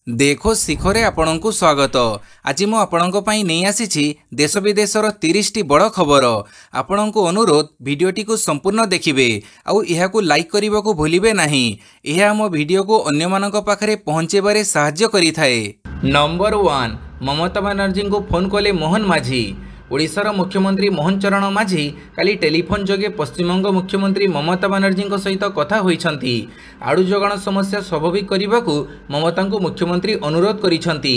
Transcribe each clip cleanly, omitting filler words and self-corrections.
देखो शिखरे आपणको स्वागत। आज मु आपणको पई नहीं आसीछि देश विदेशर 30 टी बड़ खबर। आपणको अनुरोध भिडियोटी को संपूर्ण देखिबे आउ एहाकू लाइक करने को भूलिबे नहीं। यह आम भिडियो को अन्य मानक पाखरे पहुँचेबारे साहाय्य करिथाए। नंबर 1 ममता बनर्जी को फोन कले मोहन माझी। ओडिशार मुख्यमंत्री मोहन चरण माझी काली टेलीफोन जोगे पश्चिमबंग मुख्यमंत्री ममता बनर्जी सहित कथा होइछंती। आड़ू जोगाण समस्या स्वाभाविक करने को ममता को मुख्यमंत्री अनुरोध करिछंती।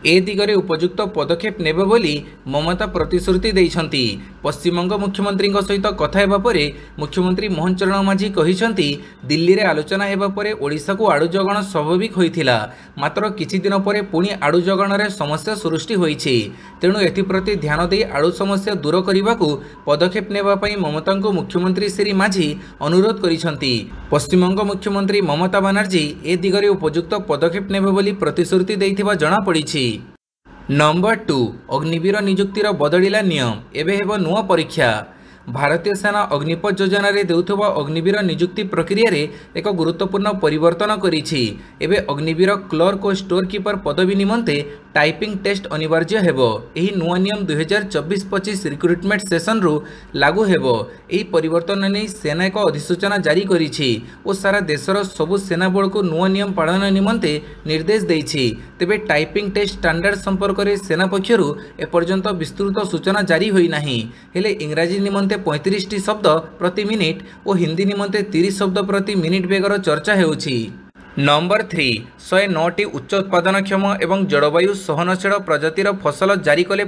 ए दिगरे उपयुक्त पदक्षेप नेबे बोली ममता प्रतिश्रुति देइछंती। पश्चिमबंग मुख्यमंत्री सहित कथा हेबा परे मुख्यमंत्री मोहन चरण माझी कहिछंती दिल्ली रे आलोचना हेबा परे ओडिशा को आड़ू जोगाण स्वाभाविक होइथिला, मात्र किछि दिन परे पुणी आड़ू जोगाण रे समस्या सृष्टि होइछि। तेणु एथिप्रति ध्यान देई आड़ू समस्या दूर करने को पदक्षेप नेबा पई ममता को मुख्यमंत्री श्री माझी अनुरोध करिछंती। पश्चिमबंग मुख्यमंत्री ममता बनर्जी ए दिगरे उपयुक्त पदक्षेप नेबे बोली प्रतिश्रुति देइथिबा जणा पड़िछि। नंबर 2 अग्निवीर नियुक्तिर बदलिला नियम, एबे हेबो नुआ परीक्षा। भारतीय सेना अग्निपथ योजना रे देउथबा अग्निवीर नियुक्ति प्रक्रिया रे एक गुरुत्वपूर्ण परिवर्तन करिछि। एबे अग्निवीर क्लर्क और स्टोर कीपर पदवी निमंते टाइपिंग टेस्ट अनिवार्य हेबो। एही नुआ नियम 2024-25 रिक्रुटमेंट सेशन रु लागू हेबो। एही परिवर्तन नै सेना एक अधिसूचना जारी करिछि और सारा देशर सबु सेना बल को नुआ नियम पालन निमंते निर्देश देइछि। तेबे टाइपिंग टेस्ट स्टैंडर्ड संपर्क रे सेना पक्षरु एपर्यंत विस्तृत सूचना जारी होई नाही। हेले इंग्रजी निमंते 35 टी शब्द प्रति मिनिट और हिंदी निमंते 30 शब्द प्रति मिनिट बेगर चर्चा हेउछि। नंबर 3 109 टी उच्च उत्पादनक्षम एवं जलवायु सहनशील प्रजातिर फसल जारी कले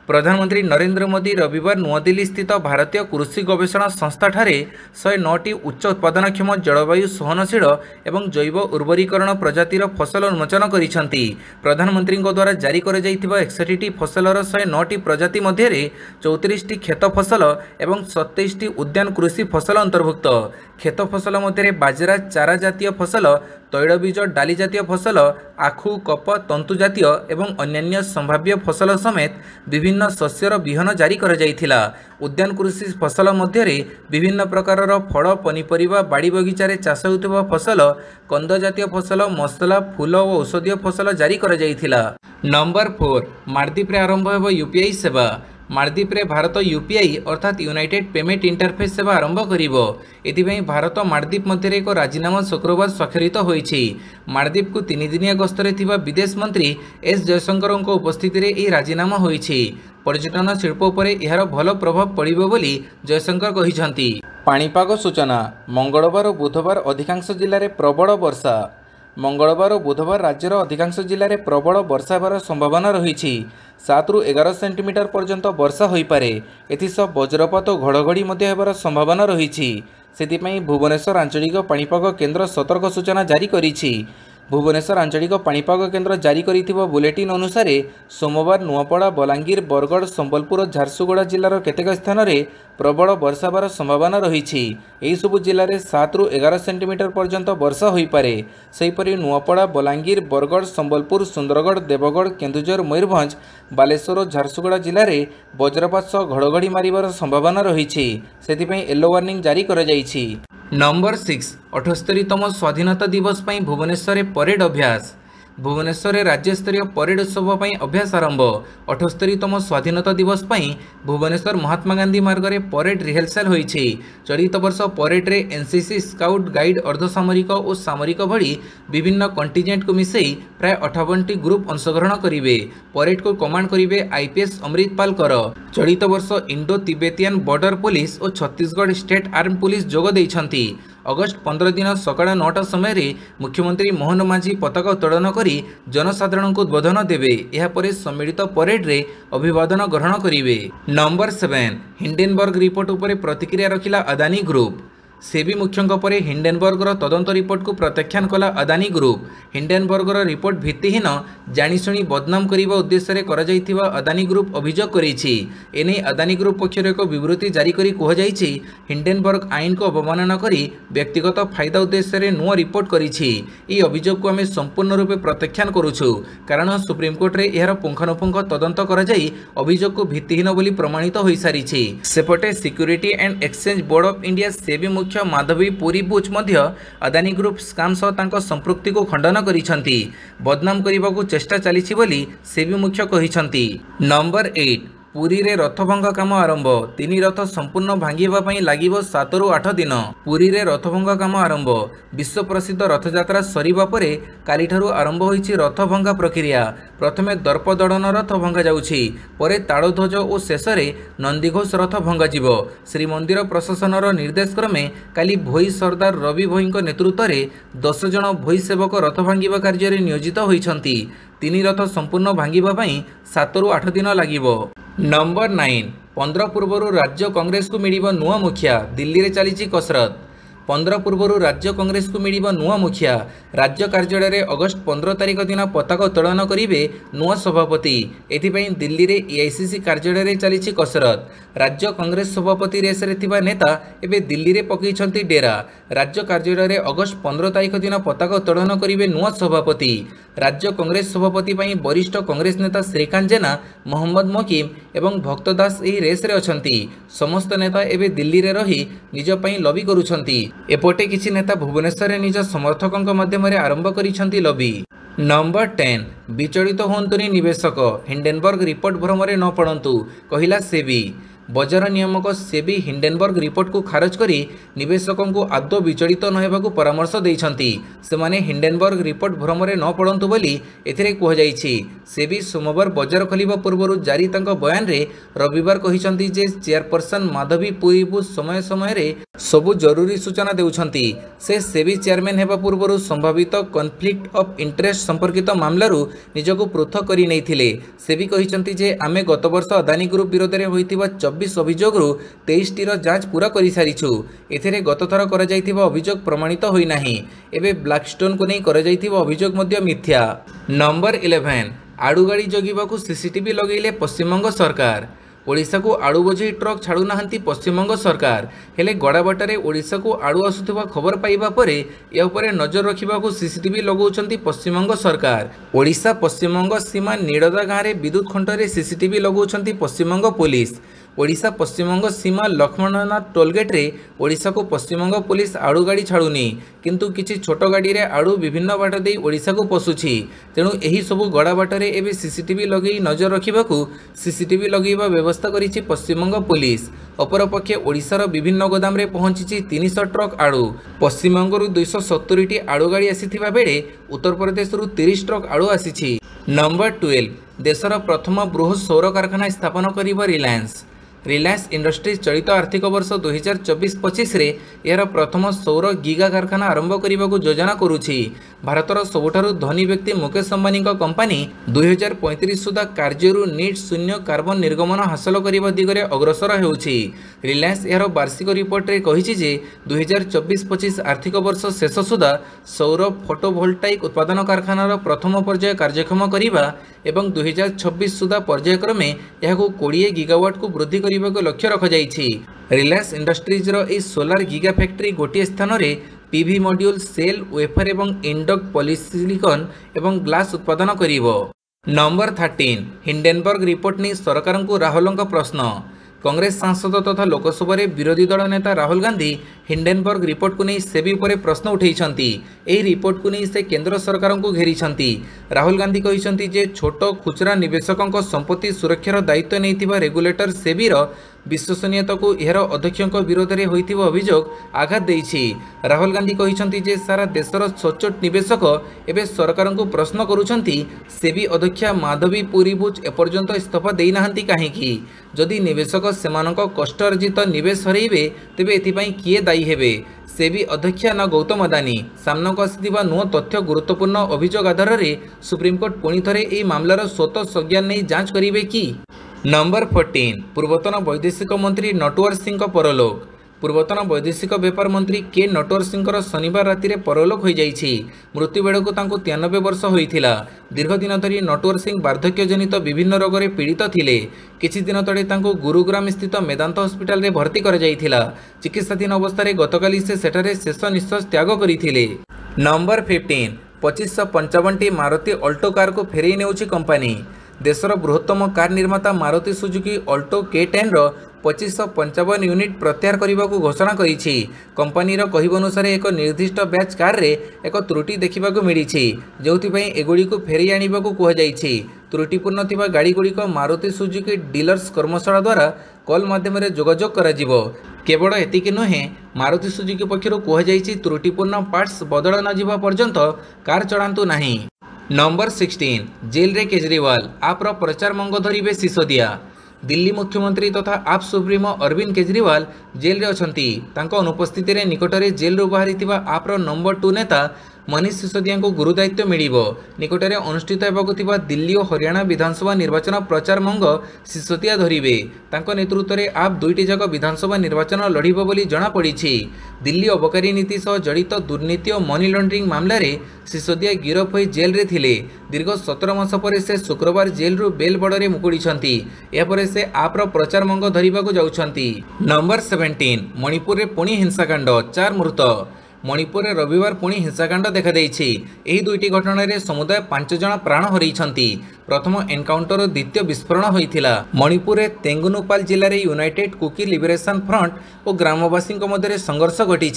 प्रधानमंत्री नरेंद्र मोदी रविवार नुआदिल्ली स्थित भारतीय कृषि गवेषणा संस्था ठारे 109 टी उच्च उत्पादनक्षम जलवायु सहनशील एवं जैव उर्वरीकरण प्रजातिर फसल उन्मोचन करिसंती। प्रधानमंत्री द्वारा जारी कर 61 टी फसलर 109 टी प्रजाति मध्य 34 टी खेत फसल एवं 27 टी उद्यान कृषि फसल अंतर्भुक्त। खेत फसल मध्य बाजरा, चारा जातीय फसल, तैलबीज, डाली जातीय फसल, आखु, कप, तंतु जातीय एवं अन्यान्य संभाव्य फसल समेत विभिन्न शस्यर बिहन जारी कर जाइथिला। उद्यान कृषि फसल मध्य विभिन्न प्रकारर फल, पनीपरिबा, बाड़ी बगीचारे चाष होउथबा फसल, कंद जातीय फसल, मसला, फूल और औषधीय फसल जारी कर जाइथिला। नंबर 4 मालदीप रे आरंभ हेबो यूपीआई सेवा। मालदीप रे भारत यूपीआई अर्थात यूनाइटेड पेमेंट इंटरफेस सेवा आरंभ करिवो। एथिपई भारत मालदीप मध्य एक राजीनामा शुक्रवार स्वाक्षरित होइछि। मालदीप को 3 दिनिया गस्तरे थिबा विदेश मंत्री एस जयशंकर उपस्थिति रे एही राजीनामा होइछि। पर्यटन शिल्प उपरे एहार भल प्रभाव पड़िबो बोली जयशंकर कहिसंती। पाणीपाग सूचना मंगलवार और बुधवार अधिकांश जिल्ला रे प्रबल वर्षा। मंगलवार और बुधवार राज्यर अधिकांश जिले में प्रबल वर्षा होबार संभावना रही। 7 ରୁ 11 सेंटीमीटर पर्यंत वर्षा हो पारे। एथिसह वज्रपात और घड़घड़ी होबार संभावना रही। सेथिपई भुवनेश्वर आंचलिक पाणीपाग केन्द्र सतर्क सूचना जारी करिछि। भुवनेश्वर आंचलिक पाणीपाग केन्द्र जारी करिथिबा बुलेटिन अनुसार सोमवार नुआपड़ा, बलांगीर, बरगढ़, संबलपुर और झारसुगुड़ा जिलार केतेक स्थान में प्रबल वर्षा होबार संभावना रही। एही सबु जिले में 7 ରୁ 11 सेंटीमीटर पर्यंत वर्षा हो पारे। सेहीपरि नुआपड़ा, बलांगीर, बरगढ़, संबलपुर, सुंदरगढ़, देवगढ़, केन्दुझर, मयूरभंज, बालेश्वर और झारसुगुड़ा जिले में वज्रपात सह घड़घड़ी मारिबार संभावना रही। सेथिपई येलो वार्निंग जारी करा जाइछि। नंबर 6 78तम स्वाधीनता दिवस पर भुवनेश्वर परेड अभ्यास। भुवनेश्वर राज्य स्तरीय परेड उत्सव पर अभ्यास आरंभ। 78तम स्वाधीनता दिवस पर भुवनेश्वर महात्मा गांधी मार्ग में परेड रिहर्सल होइछि। चलित वर्ष परेड रे एनसीसी, स्काउट गाइड, अर्धसामरिक और सामरिक भली विभिन्न कंटिजेंट को मिसई प्राय 58 टी ग्रुप अंशग्रहण करिवे। परेड को कमांड करिवे आईपीएस अमृतपाल कर। चलित वर्ष इंडो तिब्बतियन बॉर्डर पुलिस और छत्तीसगढ़ स्टेट आर्म पुलिस जोग दैछंती। अगस्ट 15 दिन सकाळ 9टा समय मुख्यमंत्री मोहन माझी पताका उत्तोलन करी जनसाधारण को उद्बोधन देवे। यह परे सम्मिलित परेड रे अभिवादन ग्रहण करिवे। नंबर 7 हिंडेनबर्ग रिपोर्ट उपरे प्रतिक्रिया रखिला अदानी ग्रुप। सेबी मुख्यों पर हिंडेनबर्गर तदंत रिपोर्ट को प्रत्याख्यान कला अदानी ग्रुप। हिंडेनबर्गर रिपोर्ट भित्तिहीन, जानिशुणी बदनाम करने उद्देश्य कराଯାଇଥିବା अदानी ग्रुप अभियोग करिछि। एने अदानी ग्रुप पक्षर एक विवृत्ति जारी करी कहुଯାଇଛି हिंडेनबर्ग आईन को अवमानना करी व्यक्तिगत फायदा उद्देश्य नुआ रिपोर्ट करिछि। ई अभियोग को आमे संपूर्ण रूपे प्रत्याख्यान करुछु, कारण सुप्रीमकोर्ट रे एहार पुंखानुपुंख तदंत कराଯାଇ अभियोग को भित्तिहीन बोली प्रमाणित होई सारिछि। सेपटे Security and Exchange Board of India SEBI मुख्य माधवी पुरी बुच मध्य अदानी ग्रुप स्काम सह तांको संपृक्ति को खंडन करिसंती। बदनाम करने को चेष्टा चली बोली सेबी मुख्य कहिसंती। नंबर 8 पुरी रे रथ भंगा काम आरंभ। 3 रथ संपूर्ण भांगिबा पई लागिबो 7 रु 8 दिन। पुरी रे रथ भंगा काम आरंभ। विश्व प्रसिद्ध रथयात्रा सरीबा परे काली ठारू आरंभ होईछि रथ भंगा प्रक्रिया। प्रथमे दर्प दड़न रथ भंगा जाउछि, परे ताड़ध्वज और शेष में नंदीघोष रथ भंगा जिवो। श्रीमंदिर प्रशासनर निर्देश क्रमे काली भोई सरदार रवि भोईଙ୍କ नेतृत्व में 10 जन भोई सेवक रथ भांगिबा कार्य रे नियोजित होइछंती। 3 रथ संपूर्ण भांगिबा पई 7 रु 8 दिन लागिबो। नंबर 9 15 पूर्व राज्य कांग्रेस को मिलिबो नुआ मुखिया। दिल्ली रे चलीची कसरत। 15 पूर्व राज्य कांग्रेस को मिलिबो नुआ मुखिया। राज्य कार्यालय रे अगस्त 15 तारिख दिन पताका उत्तोलन करिवे नुआ सभापति। एथिपई दिल्ली रे एआईसीसी कार्यालय रे चलीची कसरत। राज्य कांग्रेस सभापति रेस रे थिबा नेता एबे दिल्ली रे पकईछंती डेरा। राज्य कार्यालय रे अगस्त 15 तारिख दिन पताका उत्तोलन करिवे नुआ सभापति। राज्य कांग्रेस सभापति पई वरिष्ठ कांग्रेस नेता श्रीकांत जेना, मोहम्मद मकीम एवं भक्त दास एही रेस रे अछंती। समस्त नेता एबे दिल्ली रे रही निज पई लबी करूछंती। एपटे किछि नेता भुवनेश्वर रे निज समर्थकक माध्यम रे आरंभ करिछंती लबी। नंबर 10 विचलित होंतुनी निवेशक। हिंडेनबर्ग रिपोर्ट भ्रमरे न पड़ंतु कहिला सेबी। बजार नियामक सेबी हिंडेनबर्ग रिपोर्ट को खारज करी निवेशकों को आदौ विचलित न हेबाकु परामर्श देइछंती। सेमाने हिंडेनबर्ग रिपोर्ट भ्रमरे न पड़ंतु बोली एथिरे कुहजाइछि। सेबी सोमवार बजार खोलिबा पूर्व जारी तांको बयान रे रविवार कहिसंती जे चेयरपर्सन माधवी पुरी बुच समय समय रे सबु जरूरी सूचना देउछंती। से सेबी चेयरमैन हेबा पूर्व संभावित कॉन्फ्लिक्ट ऑफ इंटरेस्ट संपर्कित मामलारू निजको पृथक करी नैथिले। सेबी कहिसंती जे आमे गत वर्ष अदानी ग्रुप विरोध रे होइतिबा 24 अभियोग 23 टीर जांच पूरा कर सारिछु। एथिरे गत थर करा जाइथिबा अभियोग प्रमाणित होई नाही। एबे ब्लैकस्टोन को नै करा जाइथिबा अभियोग मध्य मिथ्या। नंबर 11 आड़ू गाड़ी जगिबाकू सीसीटीवी लगैले पश्चिमबंग सरकार। ओडिशा को आड़ू बोझी ट्रक छाड़ू नाहंती पश्चिमबंग सरकार। हेले गड़ाबाटे ओडिशा को आड़ू आसुथिबा खबर पाइबा परे या उपरे नजर रखिबाकू सीसीटीवी लगौछंती पश्चिमबंग सरकार। ओडिशा पश्चिमबंग सीमा निडदा गाँव में विद्युत खंडरे सीसीटीवी लगौछंती पश्चिमबंग पुलिस। ओडिशा पश्चिमबंग सीमा लक्ष्मणनाथ टोलगेट रे ओडिशा को पश्चिमबंग पुलिस आड़ू गाड़ी छाड़ुनी, किंतु किछि छोट गाड़ी रे आड़ू विभिन्न बाट दे ओडिशा को पशुछि। तेणु एही सबु गड़ा बाटरे एबे सीसीटीवी लगेई नजर रखिबाकू सीसीटीवी लगेइबा व्यवस्था करिछि पश्चिमबंग पुलिस। अपरपक्षे ओडिशार विभिन्न गोदाम रे पहुंचिछि 300 ट्रक आड़ू। पश्चिमबंगरू 270 टी आड़ू गाड़ी आसीथिबा बेले उत्तर प्रदेश रु 30 ट्रक आड़ू आसीछि। नंबर 12 देशर प्रथम बृहत सौर कारखाना स्थापन करिबो रिलायंस। रिलायंस इंडस्ट्रीज चलित आर्थिक वर्ष 2024-25 रे यार प्रथम सौर गीगा कारखाना आरंभ करने को योजना करुछि। भारतर सबुठारु धनी व्यक्ति मुकेश अंबानी कंपानी 2035 सुधा कार्यरू नीट शून्य कार्बन निर्गमन हासिल करने दिगरे अग्रसर होउछि। रिलायंस यार वार्षिक रिपोर्ट रे कहिछि जे 2024-25 आर्थिक वर्ष शेष सुधा सौर फोटोवोल्टाइक उत्पादन कारखानार प्रथम पर्याय कार्यक्षम करिबा एवं 2026 सुधा पर्यायक्रमे यहाको 20 गीगावाट को वृद्धि करने को लक्ष्य रखा। रिलायंस इंडस्ट्रीज रो ए सोलार गीगा फैक्ट्री गोटे स्थान रे पीवी मॉड्यूल सेल वेफर एवं इंडक्ट पॉलीसिलिकॉन एवं ग्लास उत्पादन करिवो। नंबर 13 हिंडेनबर्ग रिपोर्ट नहीं सरकार को राहुल प्रश्न। कांग्रेस सांसद तथा लोकसभा विरोधी दल नेता राहुल गांधी हिंडेनबर्ग रिपोर्ट को नहीं सेबी पर प्रश्न उठाई। यही रिपोर्ट को नहीं से केंद्र सरकार को घेरी। राहुल गांधी कहते जे छोट खुचरा निवेशकों संपत्ति सुरक्षार दायित्व नहीं रेगुलेटर सेबीर विश्वसनीयता को यार अध्यक्ष विरोध में होइथिबा अभियोग आघात देइछि। राहुल गांधी कहते जे सारा देशर सचोट निवेशक एवं सरकार को प्रश्न करुछंती सेबी अध्यक्षा माधवी पुरी बुच एपर्यंत इस्तीफा देई नाहंती काहेकि। जदि निवेशक सेमानक कष्ट अर्जित निवेश हरइबे तेबे एथिपाई किए दायी हेबे, सेबी अध्यक्षा न गौतम अदानी। सामनाक आसिथिबा नुआ तथ्य गुरुत्वपूर्ण अभियोग आधार में सुप्रीमकोर्ट पुणी थरे एही मामलार स्वतः संज्ञान नहीं जांच करिवे कि। नंबर 14 पूर्वतन वैदेशिक मंत्री नटवर सिंह परलोक। पूर्वतन वैदेशिक व्यापार मंत्री के नटवर सिंह शनिवार राति रे परलोक हो जाइछि। मृत्यु बेड़क 93 वर्ष होइथिला। दीर्घ दिन धरी नटवर सिंह वार्धक्यजनित विभिन्न रोग रे पीड़ित थिले। किछि दिन तले तांको गुरुग्राम स्थित मेदांत हॉस्पिटल रे भर्ती करा जाइथिला। चिकित्साधीन अवस्था रे गतकाली से सेठारे शेष निश्वास त्याग करिथिले। नंबर 15 2555 टी मारुति अल्टो कार को फेरई नेउछि कंपनी। देशर बृहत्तम कार निर्माता मारुति सुजुकी अल्टो K10 रो 2555 यूनिट प्रत्याहार करने को घोषणा करिछि। कंपनीर कहवा अनुसार एक निर्दिष्ट बैच कार रे एक त्रुटि देखा मिली जो एगुड़ी को फेरी आने को कहुଯାଇଛି। त्रुटिपूर्ण थिबा गाड़ी गुड़िक मारुति सुजुकी डीलर्स कर्मशाला द्वारा कॉल माध्यम जोगाजोग करा जिवो। केवल एतिक नुहे मारुति सुजुकी पक्षर कहुଯାଇଛି त्रुटिपूर्ण पार्ट्स बदल न जिबा पर्यंत कार चलांतु नहीं। नंबर 16 जेल रे केजरीवाल आप्र प्रचार मंग धरिबे सिसोदिया। दिल्ली मुख्यमंत्री तथा आप सुप्रीमो अरविंद केजरीवाल जेल रे अछंती। तांको अनुपस्थिति रे निकटरे जेल रू बाहरी थिबा आप्र नंबर 2 नेता मनीष सिसोदिया को गुरुदायित्व मिलिबो। निकटरे अनुष्ठित हेबाकु थिबा दिल्ली और हरियाणा विधानसभा निर्वाचन प्रचार मंग सिसोदिया धरिबे। तांको नेतृत्व रे आप दुईटी जाक विधानसभा निर्वाचन लड़िबो बोली जणा पड़िछि। दिल्ली अबकारी नीति सह जड़ित दुर्नीति और मनी लॉन्ड्रिंग मामलें सिसोदिया गिरफ हो जेल रे थिले। दीर्घ 17 मास पर से शुक्रवार जेल रू बेल बड़े मुकुड़िछंती। एपर से आप्र प्रचार मंग धरिबाकु जाउछंती। नंबर 17 मणिपुर रे पुणी हिंसाकांड 4 मृत। मणिपुर में रविवार पुणी हिंसाकांड देखा देइछि। एही दुईटी घटना रे समुदाय 5 जन प्राण हरैछंती। प्रथम एनकाउंटर द्वितीय विस्फोरण होइथिला। मणिपुर में तेंगुनुपाल जिले में यूनाइटेड कुकी लिबरेशन फ्रंट और ग्रामवासी मध्य संघर्ष घटी।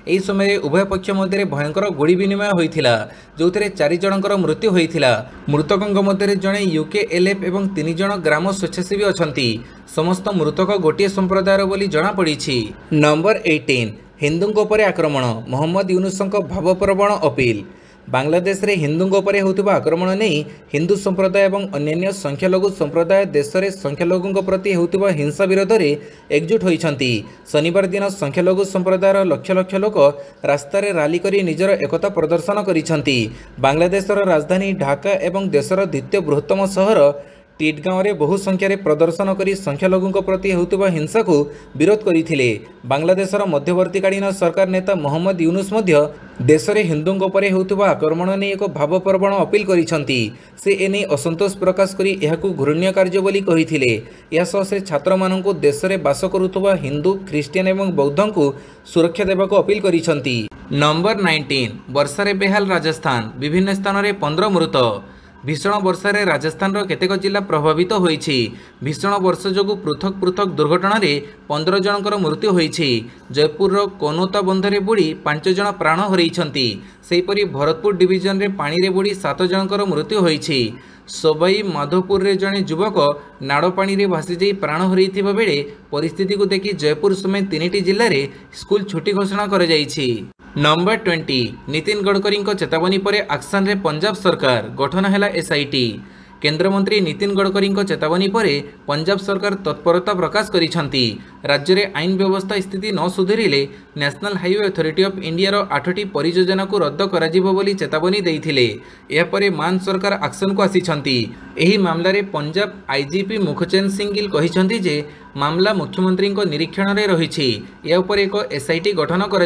एही समय उभय पक्ष मध्य भयंकर गुड़ी विनिमय होइथिला जो 4 जनकर मृत्यु होइथिला। मृतकों मध्य जड़े यूकेएलएफ और 3 जन ग्राम स्वेच्छासेवी अछंती। समस्त मृतक गोटे संप्रदायर बोली जणा पड़िछि। नंबर 18 हिंदुओं पर आक्रमण मोहम्मद यूनुसଙ୍କ भावप्रवण अपील। बांग्लादेश रे हिंदुओं पर होतिबा आक्रमण नहीं हिंदू संप्रदाय और अन्य संख्यालघु संप्रदाय देश में संख्यालघुओं प्रति होतिबा हिंसा विरोध में एकजुट होइछंती। शनिवार दिन संख्यालघु संप्रदायर लक्ष लक्ष लोक रास्ता रे रैली करी निजर एकता प्रदर्शन करिछंती। बांग्लादेशर राजधानी ढाका और देशर द्वितीय बृहत्तम सहर टिटगांव में बहु संख्यार प्रदर्शन करी संख्यालघुओं प्रति होतिबा हिंसा को विरोध करथिले। बांग्लादेशर मध्यवर्तीकालीन सरकार नेता मोहम्मद यूनुस मध्य देश में हिंदुओं पर होतिबा आक्रमण ने एक भावप्रवण अपील करिसंती। से एने असंतोष प्रकाश करी एहाकु घृण्य कार्य बोली कहिथिले। यासह से छात्र माननकु देश में बास करुतबा हिंदू ख्रीष्टियान और बौद्धों को सुरक्षा देबाकु अपील करिसंती। नंबर 19 वर्षा रे बेहाल राजस्थान विभिन्न स्थान में 15 मृत। भीषण वर्षा रे राजस्थान केतेक जिला प्रभावित होइछि। भीषण वर्षा जोगु पृथक पृथक दुर्घटना रे 15 जनकर मृत्यु होइछि। जयपुर कोनोता बंधरे बुड़ी 5 जन प्राण हरैछंती। सेहीपरि भरतपुर डिविजन रे पानी रे बुड़ी 7 जनकर मृत्यु होइछि। सबाई माधोपुर रे जने युवक नाड़ पानी रे भासी जाई प्राण हरैथिबा बेले परिस्थिति को देखि जयपुर समेत 3टी जिल्ला रे स्कूल छुट्टी घोषणा कर जाइछि। नंबर 20 नितिन गडकरी चेतावनी पर एक्शन रे पंजाब सरकार गठन है एसआईटी। केंद्रमंत्री नितिन गडकरी चेतावनी पर पंजाब सरकार तत्परता प्रकाश करिसंती। राज्य में आईन व्यवस्था स्थिति न सुधरिले national highway authority of India 8टी परियोजना को रद्द कराजिबो बोली चेतावनी देइथिले। एहापरे मान सरकार एक्शन को आसीछंती। एही मामला रे पंजाब आईजीपी मुखचैन सिंह गिल कहिसंती जे मामला मुख्यमंत्री निरीक्षण में रही। या उपर एक एसआईटी गठन कर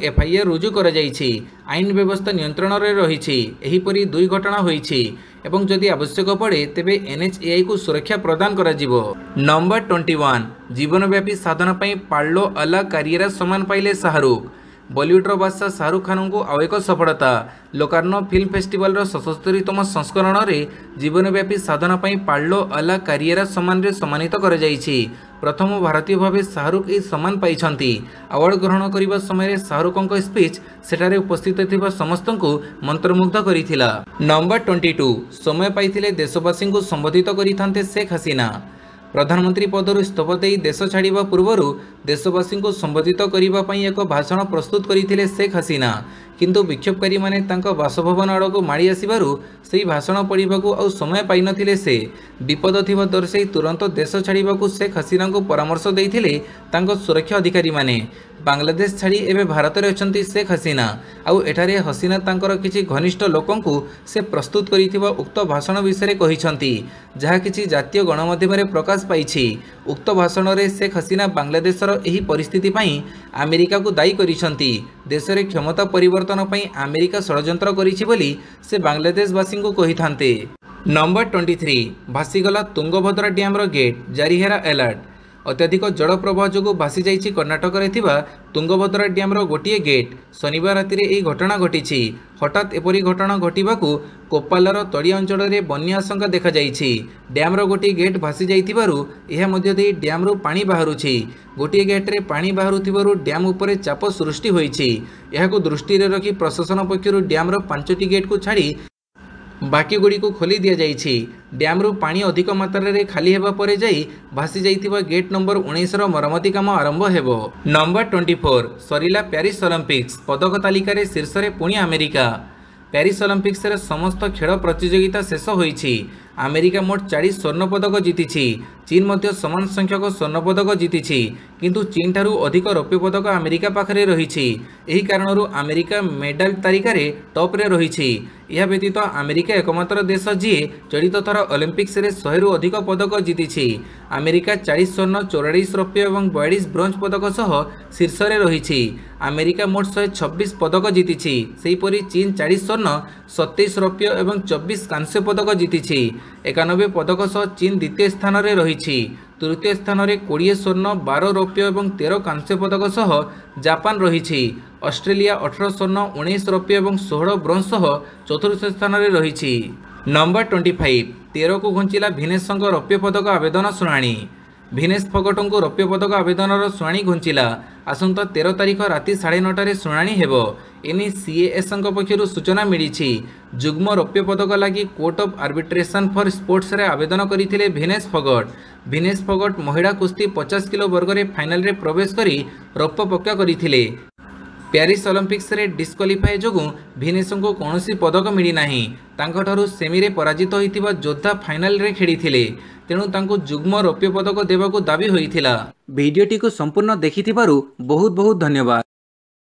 एफआईआर रुजु कर आईन व्यवस्था नियंत्रण में रही। एहीपरि 2 घटना होइछि एवं जदि आवश्यक पड़े तेबे एनएचएआई को सुरक्षा प्रदान करा जिवो। नंबर 21 जीवनव्यापी साधना पई पाल्लो अला कारियर सम्मान पाइले शाहरुख। बॉलीवुडर बादशाह शाहरुख खान को आउ एक सफलता। लोकार्नो फिल्म फेस्टिवल 77तम संस्करण में जीवनव्यापी साधना पई पाल्लो अला कारियर सम्मान रे सम्मानित कर जाइछि। प्रथम भारतीय भाव शाहरुख यह सम्मान पाइछंती। अवार्ड ग्रहण करने समय शाहरुखों स्पीच सेठारे उपस्थित थिबा समस्त को मंत्रमुग्ध करिथिला। नंबर 22 समय पाइथिले देशवासी को संबोधित करिथांते शेख हसीना। प्रधानमंत्री पदर इस्तीफा दे देश छाड़ा पूर्व देशवासी को संबोधित करने एक भाषण प्रस्तुत करते शेख हसीना। किंतु विक्षोभकारी माने तांको बासभवन आड़ को माड़ी आसबारु से भाषण पढ़ा आउ समय पाई नथिले। से विपद थिबा दर्शाई तुरंत देश छाड़ा शेख हसीना को परामर्श देइथिले तांको सुरक्षा अधिकारी माने। बांग्लादेश छाड़ी एवं भारत में अच्छा शेख हसीना आउ एठारे हसीना तांकर किछि घनिष्ठ लोकों को से प्रस्तुत करिथिबा उक्त भाषण विषय कहिसंती जहा किछि जातीय गणमाध्यम रे प्रकाश पाइछि। उक्त भाषण रे शेख हसीना बांग्लादेशर एही परिस्थिति पई अमेरिका को दायी करिसंती। देश रे क्षमता परिवर्तन पई अमेरिका षड्यंत्र करिछि बोली से बांग्लादेशवासी को कहिथांते। नंबर 23 भासीगला तुंगभद्रा डैम रो गेट जारी हेरा अलर्ट। अत्याधिक जल प्रवाह जो भासी जाइछि कर्णाटक रे थिबा तुंगभद्रा डैम रो गोटिए गेट। शनिवार राति रे एही घटना घटिछि। हठात एपरी घटना घटिबाकू कोप्पालार तड़िया अंचल रे बन्या आशंका देखा जाइछि। डैम रो गोटिए गेट भासी जाइथिबारु एहा मध्य देई डैम रो पानी बाहरुछि। गोटिए गेट रे पानी बाहरुथिबारु डैम उपरे चाप सृष्टि होइछि। एहाकू दृष्टि रे रखी प्रशासन पक्षरु डैम रो 5टी गेट को छाड़ी बाकी गुड़ी को खोली दिया जाइछि। डैम रु पानी अधिक मात्रा रे खाली हेबा परे जाई भासी जाइथिबा गेट नंबर 19 रो मरम्मति काम आरंभ हेबो। नंबर 24 सरिला प्यारिस ओलंपिक्स। पदक तालिका रे शीर्ष रे पुणी अमेरिका। प्यारिस ओलंपिक्स रे समस्त खेल प्रतियोगिता शेष होइछि। अमेरिका मोट 40 स्वर्ण पदक जीतिछि। चीन मध्य समान संख्यक स्वर्ण पदक जीतिछि, किंतु चीन ठारू अधिक रौप्य पदक अमेरिका पाखरे रहिछि। एही कारणरू अमेरिका मेडल तालिका रे टॉप रे रहिछि। यह व्यतीत अमेरिका एकमात्र देश जी चलित थर ओलंपिक्स रे 100 रु अधिक पदक जीतिछि। अमेरिका 40 स्वर्ण 44 रौप्य और 42 ब्रोंज पदक सह शीर्ष रे रहिछि। अमेरिका मोट 126 पदक जीतिछि। सेहीपरि चीन 40 स्वर्ण 27 रौप्य और 24 कांस्य पदक जीतिछि। 91 पदक सह चीन द्वितीय स्थान रे रहिछि। तृतीय स्थान रे 20 स्वर्ण 12 रौप्य और 13 कांस्य पदक सह जापान रहिछि। ऑस्ट्रेलिया 18 स्वर्ण 19 रौप्य और 16 ब्रोंज सह चतुर्थ स्थान रे रहिछि। नंबर 25 13 को घुंचिला भिनेशଙ୍କ रौप्य पदक आवेदन शुणाणी। भिनेश फोगटଙ୍କୁ रौप्य पदक आवेदनर शुणाणी घुंचिला। आसंता 13 तारिख राति 9:30 शुणाणी हेबो। एनी सीएएस पक्षरु सूचना मिलिछि। जुग्म रौप्य पदक लगी court of arbitration for sports रे आवेदन करथिले भिनेश फोगट। भिनेश फोगट महिला कुस्ती 50 किलो वर्ग रे फाइनल रे प्रवेश करी रौप्य पक्का करथिले। प्यारिस ओलंपिक्स रे डिस्क्वालिफाई जोगु भिनेशଙ୍କୁ कौनसी पदक मिली नाही। तांको ठारू सेमी रे पराजित होइतिबा योद्धा फाइनल रे खेलिथिले, तेणु तांको जुग्म रौप्य पदक देबाकू दाबी होइथिला। वीडियोटी को संपूर्ण देखिथिबारु बहुत बहुत धन्यवाद।